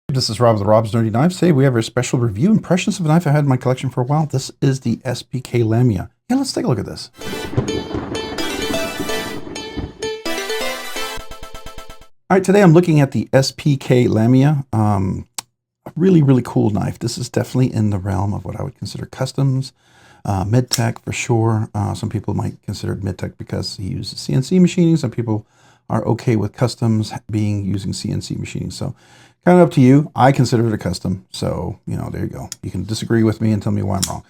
This is Rob with Rob's Nerdy Knives. Today we have a special review impressions of a knife I've had in my collection for a while. This is the SPK Lamia. Yeah, let's take a look at this. All right, today I'm looking at the SPK Lamia. A really cool knife. This is definitely in the realm of what I would consider customs, mid-tech for sure. Some people might consider it mid-tech because he uses CNC machining. Some people are okay with customs using CNC machining. So kind of up to you. I consider it a custom. So, there you go. You can disagree with me and tell me why I'm wrong.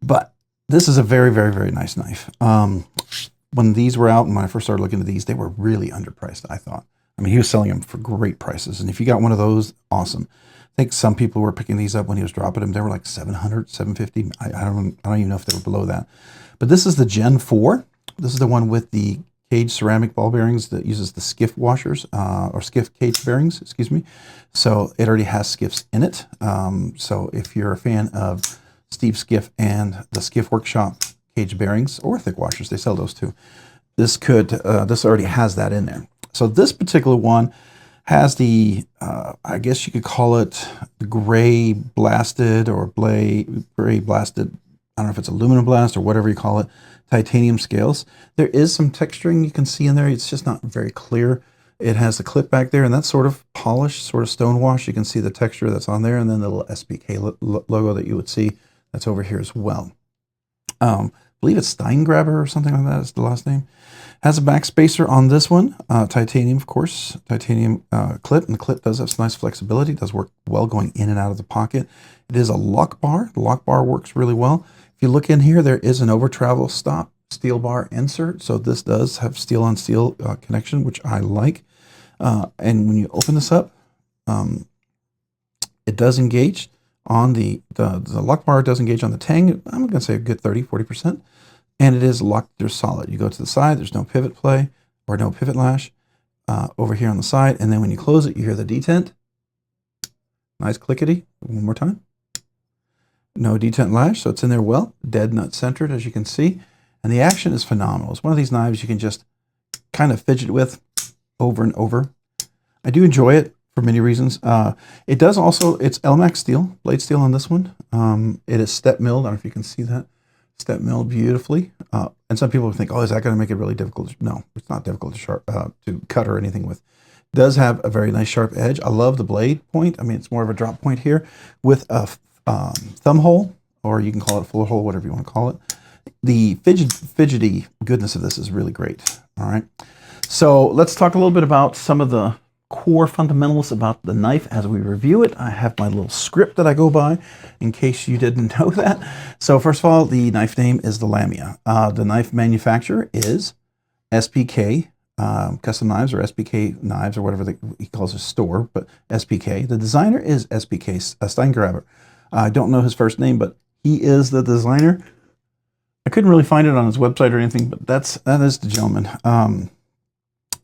But this is a very nice knife. When these were out and when I first started looking at these, they were really underpriced, I thought. I mean, he was selling them for great prices. And if you got one of those, awesome. I think some people were picking these up when he was dropping them. They were like $700, $750. I don't even know if they were below that. But this is the Gen 4. This is the one with the caged ceramic ball bearings that uses the skiff washers, or skiff caged bearings, excuse me. So it already has skiffs in it. So if you're a fan of Steve Skiff and the Skiff Workshop caged bearings or thick washers, they sell those too. This already has that in there. So this particular one has the, I guess you could call it the gray blasted or gray blasted. I don't know if it's aluminum blast or whatever you call it, titanium scales. There is some texturing you can see in there. It's just not very clear. It has the clip back there, and that's sort of polished, sort of stone wash. You can see the texture that's on there, and then the little SPK logo that you would see that's over here as well. I believe it's Steingraber or something like that is the last name. Has a back spacer on this one, titanium, of course, titanium clip, and the clip does have some nice flexibility. It does work well going in and out of the pocket. It is a lock bar. The lock bar works really well. If you look in here, there is an over travel stop steel bar insert. So this does have steel on steel connection, which I like. And when you open this up, it does engage on the lock bar. Does engage on the tang. I'm going to say a good 30-40%. And it is locked, they're solid. You go to the side, there's no pivot play or no pivot lash over here on the side. And then when you close it, you hear the detent. Nice clickety. One more time. No detent lash, so it's in there well. Dead nut centered, as you can see. And the action is phenomenal. It's one of these knives you can just kind of fidget with over and over. I do enjoy it for many reasons. It does also, it's Elmax steel, blade steel on this one. It is step milled. I don't know if you can see that. Step milled beautifully. And some people think, oh, is that going to make it really difficult? No, it's not difficult to cut or anything with. It does have a very nice sharp edge. I love the blade point. I mean, it's more of a drop point here with a thumb hole, or you can call it a fuller hole, whatever you want to call it. The fidgety goodness of this is really great. All right. So let's talk a little bit about some of the core fundamentals about the knife as we review it. I have my little script that I go by in case you didn't know that. So first of all, the knife name is the Lamia. The knife manufacturer is SPK Custom Knives, or SPK Knives, or whatever he calls his store, but SPK. The designer is SPK Steingraber. I don't know his first name, but he is the designer. I couldn't really find it on his website or anything, but that is the gentleman.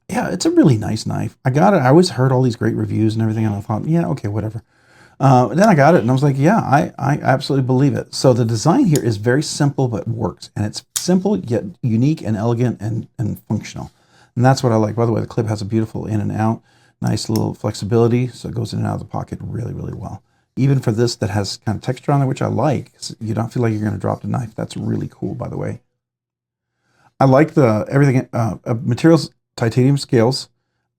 Yeah, it's a really nice knife. I got it. I always heard all these great reviews and everything, and I thought, yeah, okay, whatever. Then I got it, and I was like, yeah, I absolutely believe it. So the design here is very simple, but works. And it's simple, yet unique and elegant and functional. And that's what I like. By the way, the clip has a beautiful in and out, nice little flexibility, so it goes in and out of the pocket really well. Even for this that has kind of texture on it, which I like, you don't feel like you're going to drop the knife. That's really cool, by the way. I like the everything, materials, titanium scales.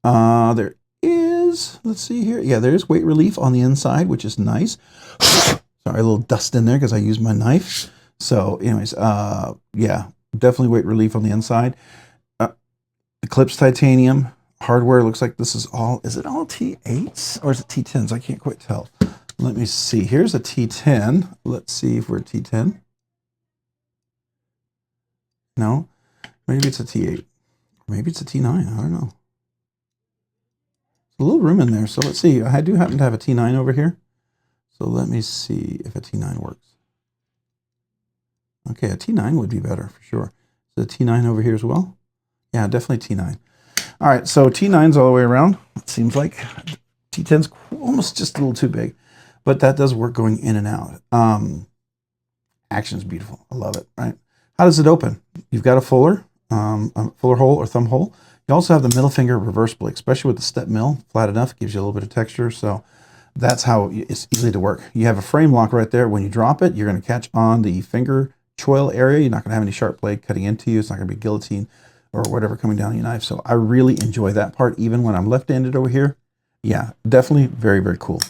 There is, let's see here. Yeah, there is weight relief on the inside, which is nice. Sorry, a little dust in there because I use my knife. So anyways, yeah, definitely weight relief on the inside. The clip's titanium. Hardware looks like this is it all T8s or is it T10s? I can't quite tell. Let me see. Here's a T10. Let's see if we're a T10. No, maybe it's a T8. Maybe it's a T9. I don't know. There's a little room in there. So let's see. I do happen to have a T9 over here. So let me see if a T9 works. Okay, a T9 would be better for sure. Is a T9 over here as well? Yeah, definitely T9. All right, so T9's all the way around. It seems like T10's almost just a little too big, but that does work going in and out. Action is beautiful. I love it, right? How does it open? You've got a fuller hole or thumb hole. You also have the middle finger reversible, especially with the step mill, flat enough, gives you a little bit of texture. So That's how it's easy to work. You have a frame lock right there. When you drop it, you're going to catch on the finger choil area. You're not going to have any sharp blade cutting into you. It's not going to be guillotine or whatever coming down your knife. So I really enjoy that part, even when I'm left-handed over here. Yeah, definitely very, very cool.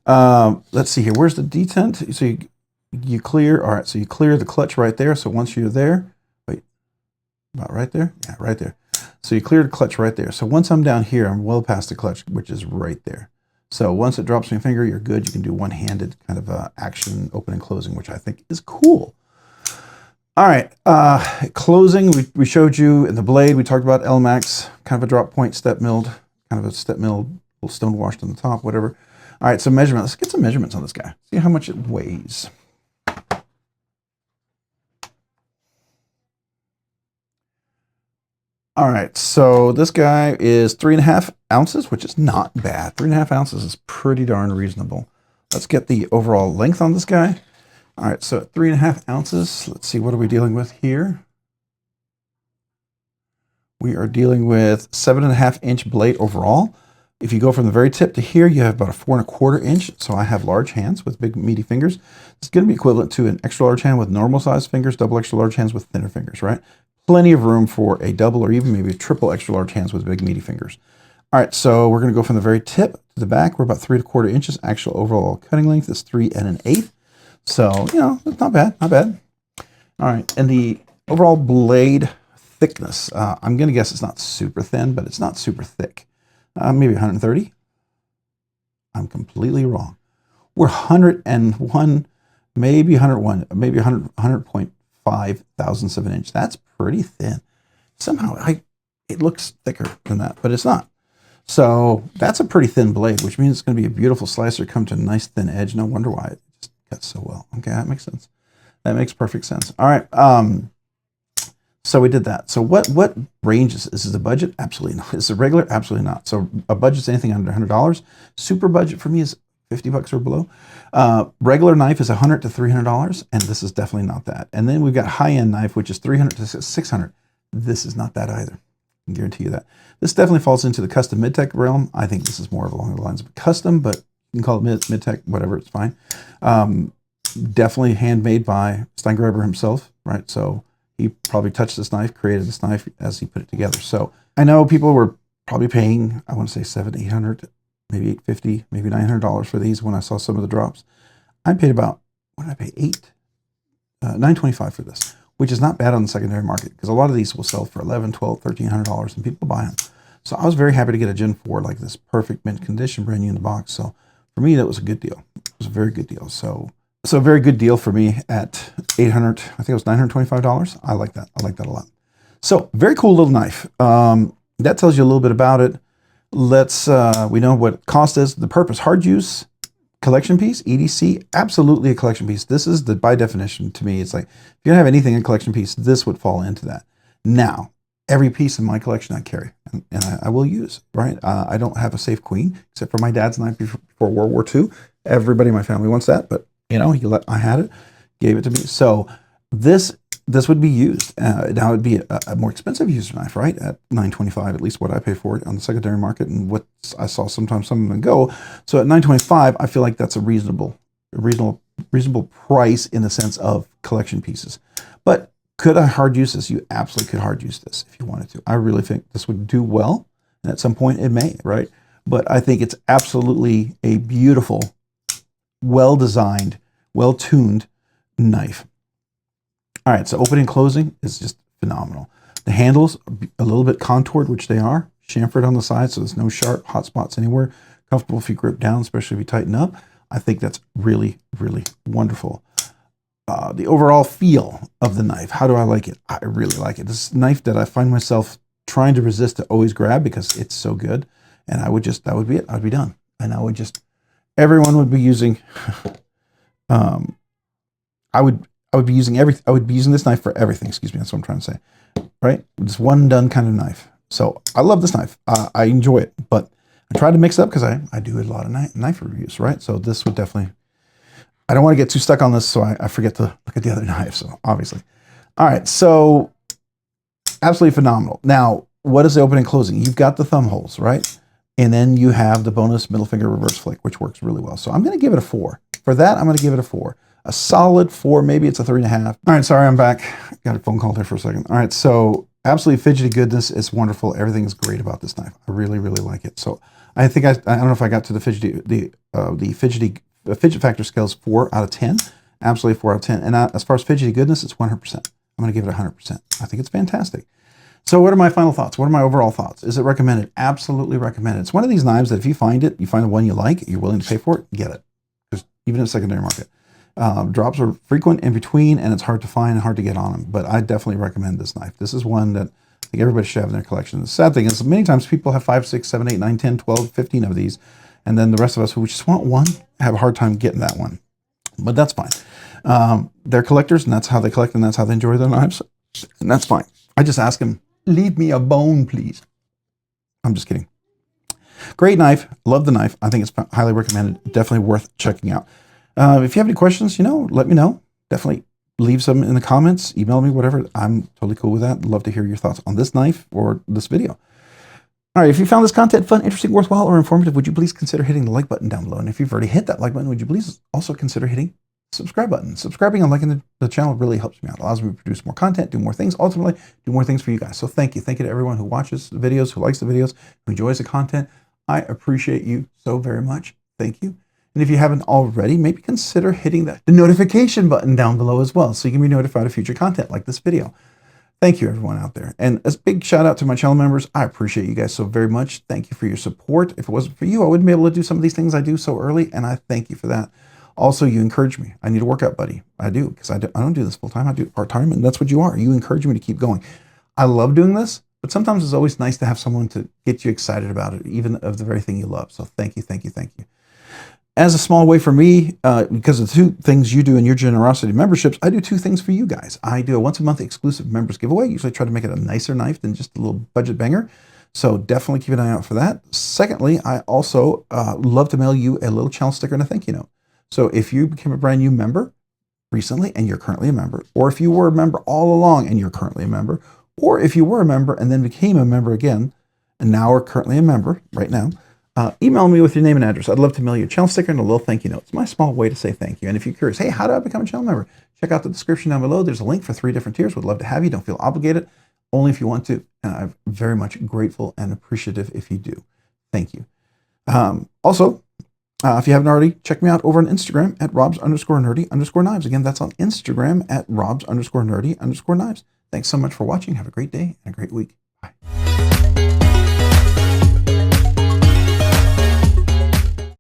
Let's see here. Where's the detent? So you clear. All right, so you clear the clutch right there. So once you're there, wait, about right there? Yeah, right there. So you clear the clutch right there. So once I'm down here, I'm well past the clutch, which is right there. So once it drops from your finger, you're good. You can do one-handed kind of action, open and closing, which I think is cool. All right, closing, we showed you in the blade, we talked about Elmax, kind of a drop point step milled, kind of a step milled, stone washed on the top, whatever. All right, so measurement, let's get some measurements on this guy. See how much it weighs. All right, so this guy is 3.5 ounces, which is not bad. 3.5 ounces is pretty darn reasonable. Let's get the overall length on this guy. All right, so at 3.5 ounces, let's see, what are we dealing with here? We are dealing with 7.5-inch blade overall. If you go from the very tip to here, you have about a 4.25 inch. So I have large hands with big meaty fingers. It's going to be equivalent to an extra large hand with normal size fingers, double extra large hands with thinner fingers, right? Plenty of room for a double or even maybe a triple extra large hands with big meaty fingers. All right, so we're going to go from the very tip to the back. We're about 3.25 inches. Actual overall cutting length is 3 1/8. So, you know, it's not bad, not bad. All right, and the overall blade thickness, I'm going to guess it's not super thin, but it's not super thick. Maybe 130. I'm completely wrong. We're 101, maybe 101, maybe 100.5 thousandths of an inch. That's pretty thin. Somehow it looks thicker than that, but it's not. So that's a pretty thin blade, which means it's going to be a beautiful slicer, come to a nice thin edge. No wonder why it just cuts so well. Okay, that makes sense. That makes perfect sense. All right. So we did that. So what range is this? Is a budget? Absolutely not. Is it regular? Absolutely not. So a budget's anything under $100. Super budget for me is $50 or below. Regular knife is $100 to $300, and this is definitely not that. And then we've got high-end knife, which is $300 to $600. This is not that either. I can guarantee you that. This definitely falls into the custom mid-tech realm. I think this is more along the lines of custom, but you can call it mid-tech, whatever, it's fine. Definitely handmade by Steingreiber himself, right? So he probably touched this knife, created this knife as he put it together. So I know people were probably paying, I want to say $700, $800, maybe $850, maybe $900 for these when I saw some of the drops. I paid about, what did I pay? $925 for this, which is not bad on the secondary market because a lot of these will sell for $1,100, $1,200, $1,300 and people buy them. So I was very happy to get a Gen 4 like this, perfect mint condition, brand new in the box. So for me, that was a good deal. It was a very good deal. So a very good deal for me at $800, I think it was $925. I like that. I like that a lot. So very cool little knife. That tells you a little bit about it. Let's, we know what cost is. The purpose, hard use, collection piece, EDC, absolutely a collection piece. This is the, by definition to me, it's like, if you don't have anything in collection piece, this would fall into that. Now, every piece in my collection I carry and I will use, right? I don't have a safe queen, except for my dad's knife before World War II. Everybody in my family wants that, but you know, I had it, gave it to me. So this would be used. Now it'd be a more expensive user knife, right? At $925, at least what I pay for it on the secondary market, and what I saw sometimes some of them go. So at $925, I feel like that's a reasonable price in the sense of collection pieces. But could I hard use this? You absolutely could hard use this if you wanted to. I really think this would do well, and at some point it may, right? But I think it's absolutely a beautiful, well-designed, well-tuned knife. All right, so opening and closing is just phenomenal. The handles are a little bit contoured, which they are, chamfered on the side, so there's no sharp hot spots anywhere. Comfortable if you grip down, especially if you tighten up. I think that's really, really wonderful. The overall feel of the knife, how do I like it? I really like it. This is a knife that I find myself trying to resist to always grab because it's so good. And I would just, that would be it. I'd be done. And I would just, everyone would be using, I would be using this knife for everything. Excuse me. That's what I'm trying to say, right? It's one done kind of knife. So I love this knife. I enjoy it, but I try to mix it up because I do a lot of knife reviews, right? So this would definitely, I don't want to get too stuck on this, so I forget to look at the other knives, so obviously. All right, so absolutely phenomenal. Now, what is the opening and closing? You've got the thumb holes, right? And then you have the bonus middle finger reverse flick, which works really well. So I'm going to give it a 4. For that, I'm going to give it a 4. A solid 4, maybe it's a 3.5. All right, sorry, I'm back. Got a phone call there for a second. All right, so absolutely fidgety goodness. It's wonderful. Everything is great about this knife. I really, really like it. So I think I don't know if I got to the fidget factor scales 4 out of 10. Absolutely 4 out of 10. And as far as fidgety goodness, it's 100%. I'm going to give it 100%. I think it's fantastic. So what are my final thoughts? What are my overall thoughts? Is it recommended? Absolutely recommended. It's one of these knives that if you find it, you find the one you like, you're willing to pay for it, get it. Because even in the secondary market. Drops are frequent in between, and it's hard to find and hard to get on them. But I definitely recommend this knife. This is one that I think everybody should have in their collection. The sad thing is many times people have 5, 6, 7, 8, 9, 10, 12, 15 of these. And then the rest of us who just want one have a hard time getting that one. But that's fine. They're collectors, and that's how they collect, and that's how they enjoy their knives. And that's fine. I just ask them, leave me a bone, please. I'm just kidding. Great knife. Love the knife. I think it's highly recommended. Definitely worth checking out. If you have any questions, let me know. Definitely leave some in the comments, email me, whatever. I'm totally cool with that. Love to hear your thoughts on this knife or this video. All right, if you found this content fun, interesting, worthwhile, or informative, would you please consider hitting the like button down below? And if you've already hit that like button, would you please also consider hitting the subscribe button? Subscribing and liking the channel really helps me out. It allows me to produce more content, do more things, ultimately do more things for you guys. So thank you. Thank you to everyone who watches the videos, who likes the videos, who enjoys the content. I appreciate you so very much. Thank you. And if you haven't already, maybe consider hitting the notification button down below as well, so you can be notified of future content like this video. Thank you, everyone out there. And a big shout out to my channel members. I appreciate you guys so very much. Thank you for your support. If it wasn't for you, I wouldn't be able to do some of these things I do so early, and I thank you for that. Also, you encourage me. I need a workout buddy. I do, because I don't do this full time. I do it part time, and that's what you are. You encourage me to keep going. I love doing this, but sometimes it's always nice to have someone to get you excited about it, even of the very thing you love. So thank you, thank you, thank you. As a small way for me, because of the 2 things you do in your generosity memberships, I do 2 things for you guys. I do a once-a-month exclusive members giveaway. Usually try to make it a nicer knife than just a little budget banger. So definitely keep an eye out for that. Secondly, I also love to mail you a little channel sticker and a thank you note. So if you became a brand new member recently and you're currently a member, or if you were a member all along and you're currently a member, or if you were a member and then became a member again and now are currently a member right now, email me with your name and address. I'd love to mail you a channel sticker and a little thank you note. It's my small way to say thank you. And if you're curious, hey, how do I become a channel member? Check out the description down below. There's a link for 3 different tiers. Would love to have you. Don't feel obligated. Only if you want to. And I'm very much grateful and appreciative if you do. Thank you. Also, if you haven't already, check me out over on Instagram at robs_nerdy_knives. Again, that's on Instagram at robs_nerdy_knives. Thanks so much for watching. Have a great day and a great week. Bye.